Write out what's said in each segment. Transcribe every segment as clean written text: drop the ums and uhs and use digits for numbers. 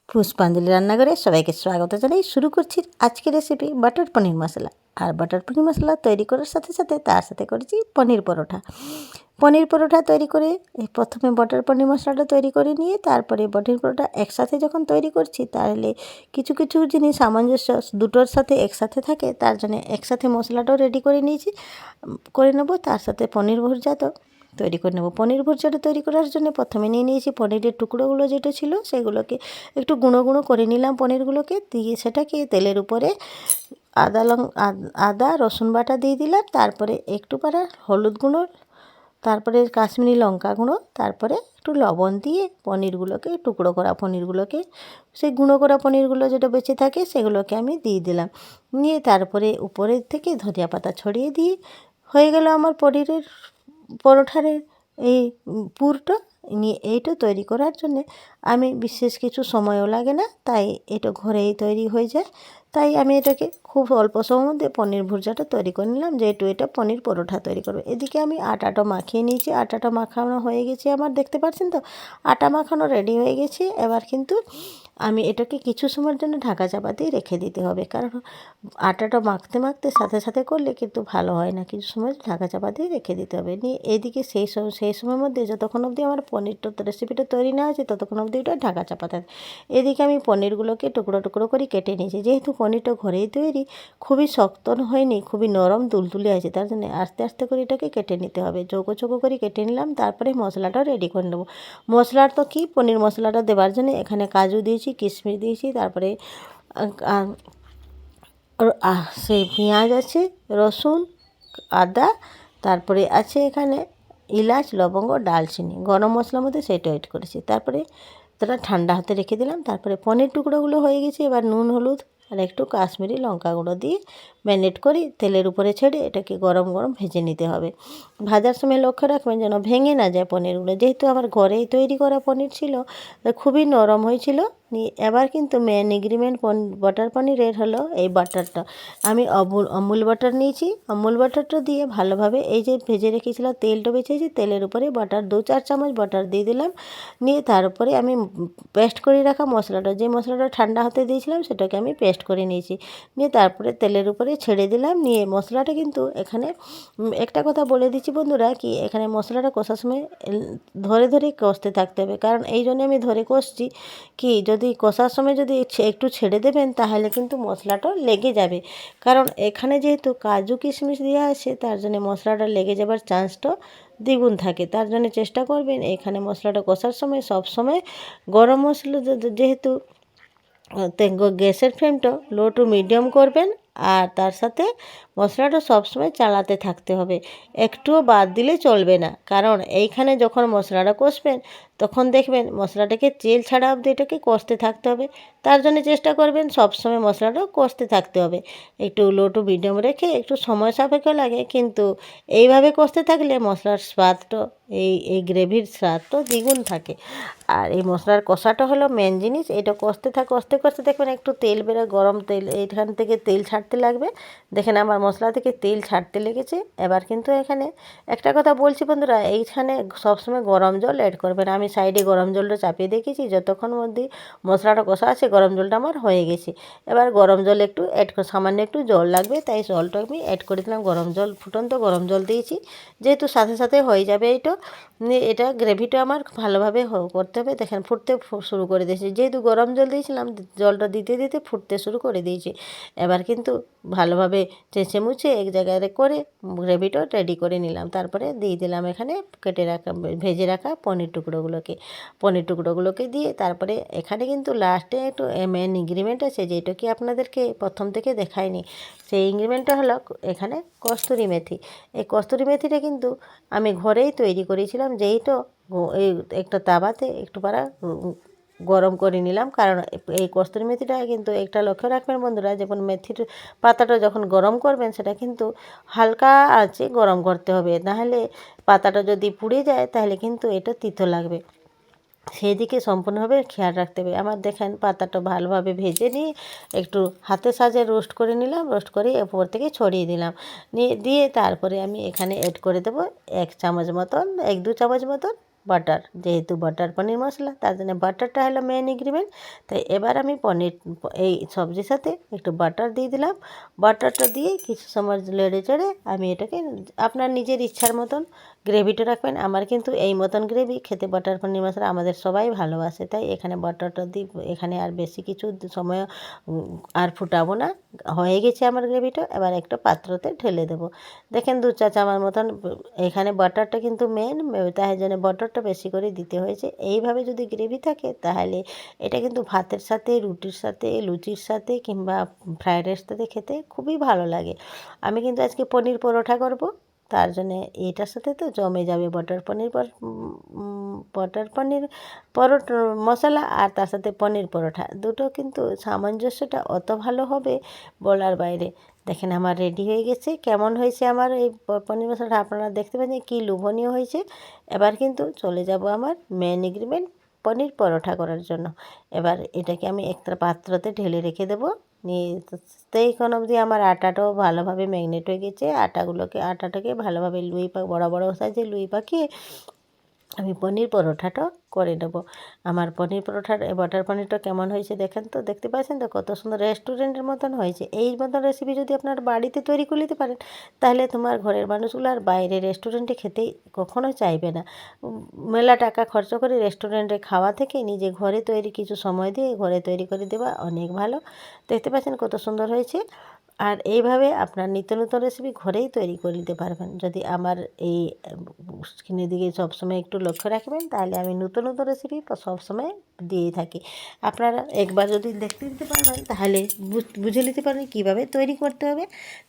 পুষ্পাঞ্জলি রান্নাঘরে সবাইকে স্বাগত জানাই। শুরু করছি আজকের রেসিপি বাটার পনির মশলা। আর বাটার পনির মশলা তৈরি করার সাথে সাথে তার সাথে করেছি পনির পরোটা। পনির পরোটা তৈরি করে প্রথমে বাটার পনির মশলাটা তৈরি করে নিয়ে তারপরে পনির পরোটা একসাথে যখন তৈরি করছি তাহলে কিছু কিছু জিনিস সামঞ্জস্য দুটোর সাথে একসাথে থাকে, তার জন্য একসাথে মশলাটাও রেডি করে নিয়েছি করে নেবো। তার সাথে পনির ভুর্জা তো তৈরি করে নেব। পনির ভুর্জাটা তৈরি করার জন্য প্রথমে নিয়ে নিয়েছি পনিরের টুকরোগুলো যেটা ছিল সেগুলোকে একটু গুঁড়ো গুঁড়ো করে নিলাম। পনিরগুলোকে দিয়ে সেটাকে তেলের উপরে আদা রসুন বাটা দিয়ে দিলাম, তারপরে একটু পারা হলুদ গুঁড়ো, তারপরে কাশ্মীরি লঙ্কা গুঁড়ো, তারপরে একটু লবণ দিয়ে পনিরগুলোকে টুকরো করা পনিরগুলোকে সেই গুঁড়ো করা পনিরগুলো যেটা বেঁচে থাকে সেগুলোকে আমি দিয়ে দিলাম। নিয়ে তারপরে উপরের থেকে ধনিয়া পাতা ছড়িয়ে দিয়ে হয়ে গেল আমার পনিরের পরোঠার এই পুরটা। নিয়ে এইটা তৈরি করার জন্যে আমি বিশেষ কিছু সময়ও লাগে না, তাই এটা ঘরেই তৈরি হয়ে যায়। তাই আমি এটাকে খুব অল্প সময়ের মধ্যে পনির ভুর্জাটা তৈরি করে নিলাম, যেহেতু এটা পনির পরোটা তৈরি করবে। এদিকে আমি আটাটা মাখিয়ে নিয়েছি। আটাটা মাখানো হয়ে গেছে আমার, দেখতে পাচ্ছেন তো আটা মাখানো রেডি হয়ে গেছে। এবার কিন্তু আমি এটাকে কিছু সময়ের জন্য ঢাকা চাপা দিয়ে রেখে দিতে হবে, কারণ আটাটা মাখতে মাখতে সাথে সাথে করলে কিন্তু ভালো হয় না। কিছু সময় ঢাকা চাপা দিয়ে রেখে দিতে হবে। নিয়ে এদিকে সেই সময়ের মধ্যে যতক্ষণ অবধি আমার পনিরটা রেসিপিটা তৈরি না হয়েছে ততক্ষণ অবধি ওটা ঢাকা চাপা থাকে। এদিকে আমি পনিরগুলোকে টুকরো টুকরো করে কেটে নিয়েছি। যেহেতু পনিরটা ঘরেই তৈরি, খুবই শক্ত হয়নি, খুবই নরম তুলতুলে আছে, তার জন্য আস্তে আস্তে করে এটাকে কেটে নিতে হবে। চৌকো চৌকো করে কেটে নিলাম। তারপরে মশলাটাও রেডি করে নেবো। মশলাটা তো কি, পনির মশলাটা দেওয়ার জন্য এখানে কাজু দিয়েছি, কিশমিশ দিয়েছি, তারপরে সেই পেঁয়াজ আছে, রসুন, আদা, তারপরে আছে এখানে এলাচ, লবঙ্গ, ডালচিনি, গরম মশলার মধ্যে সেটা এড করেছি। তারপরে তারা ঠান্ডা হাতে রেখে দিলাম। তারপরে পনির টুকরোগুলো হয়ে গেছে। এবার নুন হলুদ আর একটু কাশ্মীরি লঙ্কা গুঁড়ো দিয়ে ম্যারিনেট করে তেলের উপরে ছেড়ে এটাকে গরম গরম ভেজে নিতে হবে। ভাজার সময় লক্ষ্য রাখবেন যেন ভেঙে না যায় পনিরগুলো। যেহেতু আমার ঘরেই তৈরি করা পনির ছিল, খুবই নরম হয়েছিল। এবার কিন্তু মেন এগ্রিমেন্ট বাটার পনিরের হলো এই বাটারটা। আমি আমুল বাটার নিয়েছি। আমুল বাটারটা দিয়ে ভালোভাবে এই যে ভেজে রেখেছিলাম তেলটা বেঁচেছি, তেলের উপরে বাটার 2-4 চামচ বাটার দিয়ে দিলাম। নিয়ে তারপরে আমি পেস্ট করে রাখা মশলাটা, যে মশলাটা ঠান্ডা হতে দিয়েছিলাম সেটাকে আমি পেস্ট করে নিয়েছি। নিয়ে তারপরে তেলের উপরে ছেড়ে দিলাম। নিয়ে মশলাটা কিন্তু এখানে একটা কথা বলে দিচ্ছি বন্ধুরা, কি এখানে মশলাটা কষার সময় ধরে ধরে কষতে থাকতে হবে। কারণ এই জন্য আমি ধরে কষছি, কি যদি কষার সময় যদি একটু ছেড়ে দেবেন তাহলে কিন্তু মশলাটা লেগে যাবে। কারণ এখানে যেহেতু কাজু কিশমিশ দেওয়া আছে, তার জন্য মশলাটা লেগে যাবার চান্সটা দ্বিগুণ থাকে। তার জন্য চেষ্টা করবেন এখানে মশলাটা কষার সময় সব সময় গরম মশলা যেহেতু গ্যাসের ফ্লেমটা লো টু মিডিয়াম করবেন। আর তার সাথে মশলাটা সবসময় চালাতে থাকতে হবে, একটুও বাদ দিলে চলবে না। কারণ এইখানে যখন মশলাটা কষবেন তখন দেখবেন মশলাটাকে তেল ছাড়া অবধি এটাকে কষতে থাকতে হবে। তার জন্য চেষ্টা করবেন সবসময় মশলাটা কষতে থাকতে হবে, একটু লো টু মিডিয়াম রেখে। একটু সময় সাপেক্ষ লাগে, কিন্তু এইভাবে কষতে থাকলে মশলার স্বাদটা এই গ্রেভির স্বাদটা দ্বিগুণ থাকে। আর এই মশলার কষাটা হলো মেন জিনিস। এটা কষতে কষতে দেখবেন একটু তেল বেরোয়, গরম তেল, এইখান থেকে তেল ছাড়তে লাগবে। দেখেন আমার মশলা থেকে তেল ছাড়তে লেগেছে। এবার কিন্তু এখানে একটা কথা বলছি বন্ধুরা, এইখানে সবসময় গরম জল অ্যাড করবেন। আমি সাইডে গরম জলটা চাপিয়ে দেখেছি, যতক্ষণ মধ্যে মশলাটা কষা আছে গরম জলটা আমার হয়ে গেছে। এবার গরম জল একটু সামান্য একটু জল লাগবে, তাই জলটা আমি অ্যাড করে দিলাম। গরম জল, ফুটন্ত গরম জল দিয়েছি, যেহেতু সাথে সাথে হয়ে যাবে এটা। এটা গ্রেভিটা আমার ভালোভাবে করতে হবে। দেখেন ফুটতে শুরু করে দিয়েছি, যেহেতু গরম জল দিয়েছিলাম জলটা দিতে দিতে ফুটতে শুরু করে দিয়েছি। এবার কিন্তু ভালোভাবে চেঁচে মুছে এক জায়গায় করে গ্রেভিটা রেডি করে নিলাম। তারপরে দিয়ে দিলাম এখানে কেটে রাখা ভেজে রাখা পনির টুকরোগুলোকে দিয়ে তারপরে এখানে কিন্তু লাস্টে একটু মেন ইনগ্রিডিয়েন্ট আছে, যেটা কি আপনাদেরকে প্রথম থেকে দেখায়নি। সেই ইনগ্রিডিয়েন্টটা হলো এখানে কস্তুরি মেথি। এই কস্তুরি মেথিটা কিন্তু আমি ঘরেই তৈরি করেছিলাম। যেহেতু এই একটা তাওয়াতে একটু গরম করে নিলাম, কারণ এই কস্তুরি মেথিটা কিন্তু একটা লক্ষ্য রাখবেন বন্ধুরা, যখন মেথির পাতাটা যখন গরম করবেন সেটা কিন্তু হালকা আঁচে গরম করতে হবে, নাহলে পাতাটা যদি পুড়ে যায় তাহলে কিন্তু এটা তিতো লাগবে। সেই দিকে সম্পূর্ণভাবে খেয়াল রাখতে হবে। আমার দেখেন পাতাটা ভালোভাবে ভেজে নিয়ে একটু হাতে সাজে রোস্ট করে নিলাম। রোস্ট করে উপর থেকে ছড়িয়ে দিলাম। দিয়ে তারপরে আমি এখানে অ্যাড করে দেবো 1 চামচ মতন, 1-2 চামচ মতন বাটার, যেহেতু বাটার পনির মশলা তার জন্য বাটারটা হলো মেন ইনগ্রিডিয়েন্ট। তাই এবার আমি এই সবজির সাথে একটু বাটার দিয়ে দিলাম। বাটারটা দিয়ে কিছু সময় নেড়ে চেড়ে আমি এটাকে আপনার নিজের ইচ্ছার মতন গ্রেভিটা রাখবেন। আমার কিন্তু এই মতন গ্রেভি খেতে বাটার পনির মশলা আমাদের সবাই ভালোবাসে, তাই এখানে বাটারটা দিই। এখানে আর বেশি কিছু সময় আর ফুটাবো না, হয়ে গেছে আমার গ্রেভিটা। এবার একটা পাত্রতে ঢেলে দেবো। দেখেন 2 চা চামচ মতন এখানে বাটারটা কিন্তু মেন, তাই জন্য বাটারটা বেশি করে দিতে হয়েছে। এইভাবে যদি গ্রেভি থাকে তাহলে এটা কিন্তু ভাতের সাথে, রুটির সাথে, লুচির সাথে কিংবা ফ্রায়েড রাইসের সাথে খেতে খুবই ভালো লাগে। আমি কিন্তু আজকে পনির পরোটা করব, তার জন্যে এটার সাথে তো জমে যাবে বাটার পনির পরোটা মশলা, আর তার সাথে পনির পরোটা দুটো কিন্তু সামঞ্জস্যটা অত ভালো হবে বলার বাইরে। দেখেন আমার রেডি হয়ে গেছে। কেমন হয়েছে আমার এই পনির মশলাটা আপনারা দেখতে পাচ্ছেন কী লোভনীয় হয়েছে। এবার কিন্তু চলে যাব আমার মেন ইনগ্রিডিয়েন্ট পনির পরোটা করার জন্য। এবার এটাকে আমি একটা পাত্রতে ঢেলে রেখে দেবো। নিয়ে তখন অবধি আমার আটাটাও ভালোভাবে ম্যাগনেট হয়ে গেছে। আটাটাকে ভালোভাবে বড় বড় সাইজে লুই পাকিয়ে আমি পনির পরোটাটা করে নেব। আমার পনির পরোটার বাটার পনিরটা কেমন হয়েছে দেখেন তো, দেখতে পাচ্ছেন তো কত সুন্দর রেস্টুরেন্টের মতন হয়েছে। এই মতন রেসিপি যদি আপনার বাড়িতে তৈরি করে নিতে পারেন তাহলে তোমার ঘরের মানুষগুলো আর বাইরে রেস্টুরেন্টে খেতে কখনো চাইবে না। মেলা টাকা খরচ করে রেস্টুরেন্টে খাওয়া থেকে নিজে ঘরে তৈরি কিছু সময় দিয়ে ঘরে তৈরি করে দেওয়া অনেক ভালো। দেখতে পাচ্ছেন কত সুন্দর হয়েছে। আর এইভাবে আপনার নিত্য নতুন রেসিপি ঘরেই তৈরি করে নিতে পারবেন যদি আমার এই স্ক্রিনের দিকে সবসময় একটু লক্ষ্য রাখবেন, তাহলে আমি নতুন নতুন রেসিপি সবসময় দিয়েই থাকি। আপনারা একবার যদি দেখতে দিতে পারবেন তাহলে বুঝে নিতে পারবেন কীভাবে তৈরি করতে হবে।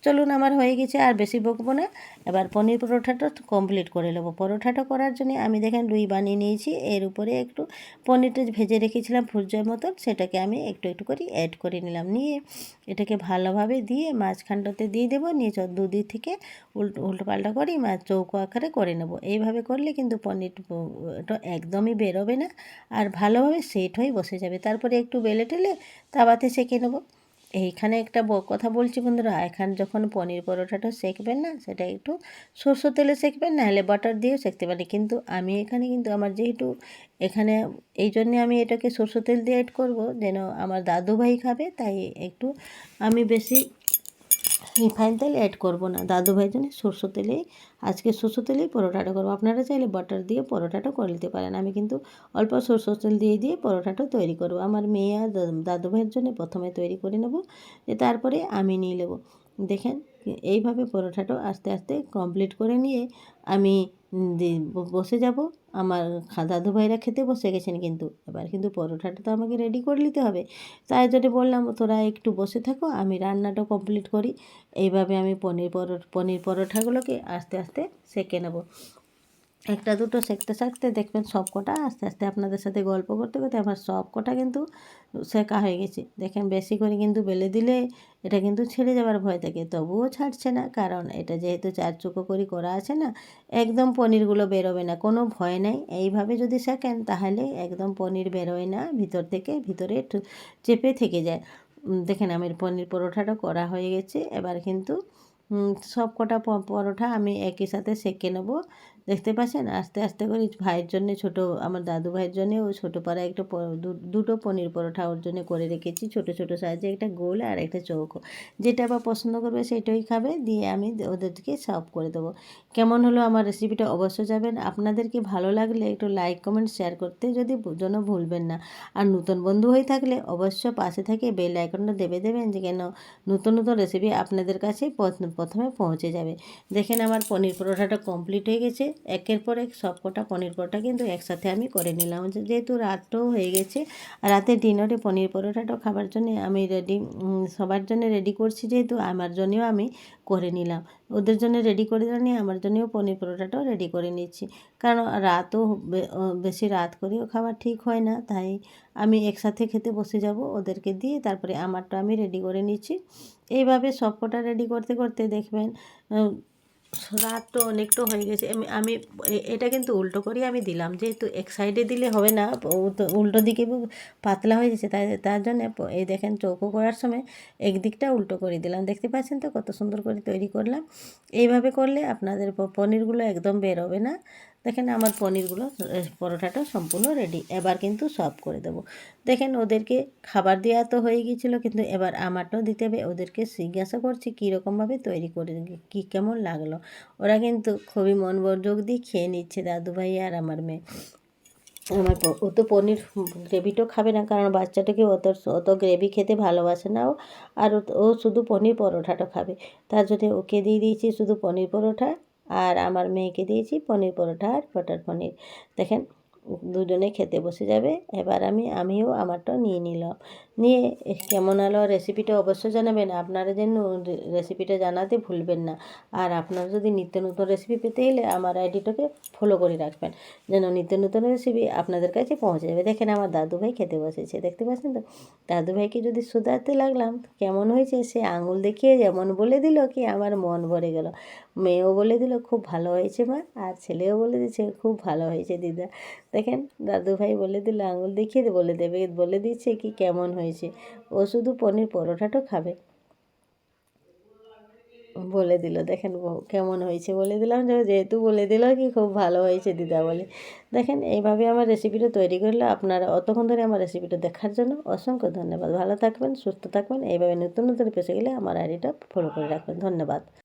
চলুন আমার হয়ে গেছে, আর বেশি বকবো না। এবার পনির পরোটাটা কমপ্লিট করে নেবো। পরোটাটা করার জন্য আমি দেখেন লুই বানিয়ে নিয়েছি। এর উপরে একটু পনিরটা ভেজে রেখেছিলাম ফুরজোর মতন, সেটাকে আমি একটু একটু করে অ্যাড করে নিলাম। নিয়ে এটাকে ভালোভাবে দিয়ে মাঝখানটাতে দিয়ে দেবো। নিয়ে দুদিক থেকে উল্টো পাল্টা করে চৌকো আকারে করে নেব। এইভাবে করলে কিন্তু পনিরটা একদমই বেরোবে না, আর ভালোভাবে সেট হয়ে বসে যাবে। তারপরে একটু বেলে টেলে তাওয়াতে সেঁকে নেব। এইখানে একটা কথা বলছি বন্ধুরা, এখানে যখন পনির পরোটাটা সেঁকবেন না, সেটা একটু সরষের তেলে সেঁকবেন, নাহলে বাটার দিয়েও সেঁকতে পারি। কিন্তু আমি এখানে কিন্তু আমার যেহেতু এখানে এই জন্যে আমি এটাকে সরষের তেল দিয়ে অ্যাড করবো, যেন আমার দাদুভাই খাবে, তাই একটু আমি বেশি রিফাইন তেল অ্যাড করব না। দাদুভাইয়ের জন্য সরষের তেলেই আজকে সরষের তেলেই পরোটাটা করবো। আপনারা চাইলে বাটার দিয়ে পরোটাটা করে নিতে পারেন। আমি কিন্তু অল্প সরষের তেল দিয়ে পরোটাটা তৈরি করব। আমার মেয়ে আর দাদুভাইয়ের জন্য প্রথমে তৈরি করে নেব, তারপরে আমি নিয়ে নেব। দেখেন এইভাবে পরোটাটা আস্তে আস্তে কমপ্লিট করে নিয়ে আমি বসে যাব। আমার দাদুভাইরা খেতে বসে গেছেন, কিন্তু এবার কিন্তু পরোটাটা তো আমাকে রেডি করে নিতে হবে। তাই জন্য বললাম তোরা একটু বসে থাকো, আমি রান্নাটা কমপ্লিট করি। এইভাবে আমি পনির পরোটাগুলোকে আস্তে আস্তে সেঁকে নেব। একটা দুটো সেঁকতে সেঁকতে দেখবেন সব কটা আস্তে আস্তে আপনাদের সাথে গল্প করতে করতে আমার সব কটা কিন্তু সেঁকা হয়ে গেছে। দেখেন বেশি করে কিন্তু বেলে দিলে এটা কিন্তু ছেড়ে যাওয়ার ভয় থাকে, তবুও ছাড়ছে না, কারণ এটা যেহেতু 4 চুকো করে করা আছে না, একদম পনিরগুলো বেরোবে না, কোনো ভয় নেই। এইভাবে যদি সেঁকেন তাহলে একদম পনির বেরোয় না, ভিতরে চেপে থেকে যায়। দেখেন আমার পনির পরোটাটা করা হয়ে গেছে। এবার কিন্তু সব কটা পরোটা আমি একই সাথে সেঁকে নেব। দেখতে পাচ্ছেন আস্তে আস্তে করে ভাইয়ের জন্যে আমার দাদু ভাইয়ের জন্যে ও ছোটো পাড়া একটা দুটো পনির পরোটা ওর জন্য করে রেখেছি, ছোটো ছোটো সাইজে, একটা গোল আর একটা চৌকো। যেটা আবার পছন্দ করবে সেটাই খাবে। দিয়ে আমি ওদেরকে সার্ভ করে দেবো। কেমন হলো আমার রেসিপিটা অবশ্যই যাবেন। আপনাদেরকে ভালো লাগলে একটু লাইক কমেন্ট শেয়ার করতে যেন ভুলবেন না। আর নতুন বন্ধু হয়ে থাকলে অবশ্য পাশে থেকে বেল আইকনটা দেবেন, যে কেন নতুন নতুন রেসিপি আপনাদের কাছে প্রথমে পৌঁছে যাবে। দেখেন আমার পনির পরোটাটা কমপ্লিট হয়ে গেছে। একের পর এক সব কটা পনির পরোটা কিন্তু একসাথে আমি করে নিলাম। যেহেতু রাতটাও হয়ে গেছে, রাতে ডিনারে পনির পরোটাটা খাবার জন্য আমি সবার জন্য রেডি করছি, যেহেতু আমার জন্যও আমি করে নিলাম। ওদের জন্য রেডি করে নিয়ে আমার জন্যও পনির পরোটাটাও রেডি করে নিচ্ছি, কারণ রাতও বেশি রাত করেও খাবার ঠিক হয় না, তাই আমি একসাথে খেতে বসে যাব ওদেরকে দিয়ে, তারপরে আমারটা আমি রেডি করে নিচ্ছি। এইভাবে সব কটা রেডি করতে করতে দেখবেন রাত তো অনেকটা হয়ে গেছে। আমি এটা কিন্তু উল্টো করে আমি দিলাম, যেহেতু এক সাইডে দিলে হবে না, উল্টো দিকে পাতলা হয়ে যাচ্ছে, তার জন্য এই দেখেন চৌকো করার সময় একদিকটা উল্টো করে দিলাম। দেখতে পাচ্ছেন তো কত সুন্দর করে তৈরি করলাম। এইভাবে করলে আপনাদের পনিরগুলো একদম বেরোবে না। দেখেন আমার পনিরগুলো পরোটাটা সম্পূর্ণ রেডি। এবার কিন্তু সার্ভ করে দেবো। দেখেন ওদেরকে খাবার দেওয়া তো হয়ে গিয়েছিলো, কিন্তু এবার আমারটাও দিতে হবে। ওদেরকে জিজ্ঞাসা করছি কীরকমভাবে তৈরি করে কী কেমন লাগলো। ওরা কিন্তু খুবই মনোযোগ দিয়ে খেয়ে নিচ্ছে, দাদুভাই আর আমার মেয়ে। ও তো পনির গ্রেভিটাও খাবে না, কারণ বাচ্চাটাকে অত গ্রেভি খেতে ভালোবাসে না ও। আর ও শুধু পনির পরোঠাটা খাবে। তার জন্য ওকে দিয়ে দিয়েছি শুধু পনির পরোঠা, আর আমার মেয়েকে দিয়েছি পনির পরোঠা আর বাটার পনির। দেখেন দুজনে খেতে বসে যাবে। এবার আমিও আমারটাও নিয়ে নিলাম। নিয়ে কেমন হলো রেসিপিটা অবশ্যই জানাবেন। আপনারা যেন রেসিপিটা জানাতে ভুলবেন না। আর আপনারা যদি নিত্য নতুন রেসিপি পেতে গেলে আমার আইডিটাকে ফলো করে রাখবেন, যেন নিত্য নতুন রেসিপি আপনাদের কাছে পৌঁছে যাবে। দেখেন আমার দাদুভাই খেতে বসেছে, দেখতে পাচ্ছেন তো। দাদুভাইকে যদি শোধাতে লাগলাম কেমন হয়েছে, সে আঙুল দেখিয়ে যেমন বলে দিল কি আমার মন ভরে গেল। মেয়েও বলে দিল খুব ভালো হয়েছে মা, আর ছেলেও বলে দিচ্ছে খুব ভালো হয়েছে দিদা। দেখেন দাদুভাই বলে দিল, আঙুল দেখিয়ে বলে দিচ্ছে কি কেমন হয়েছে। ও শুধু পনির পরোটাটা খাবে, বলে দিল। দেখেন কেমন হয়েছে বলে দিলাম, যেহেতু বলে দিল কি খুব ভালো হয়েছে দিদা বলে। দেখেন এইভাবে আমার রেসিপিটা তৈরি করলে আপনারা অতক্ষণ ধরে আমার রেসিপিটা দেখার জন্য অসংখ্য ধন্যবাদ। ভালো থাকবেন, সুস্থ থাকবেন। এইভাবে নতুন নতুন পেশে গেলে আমার আইডিটা ফলো করে রাখবেন। ধন্যবাদ।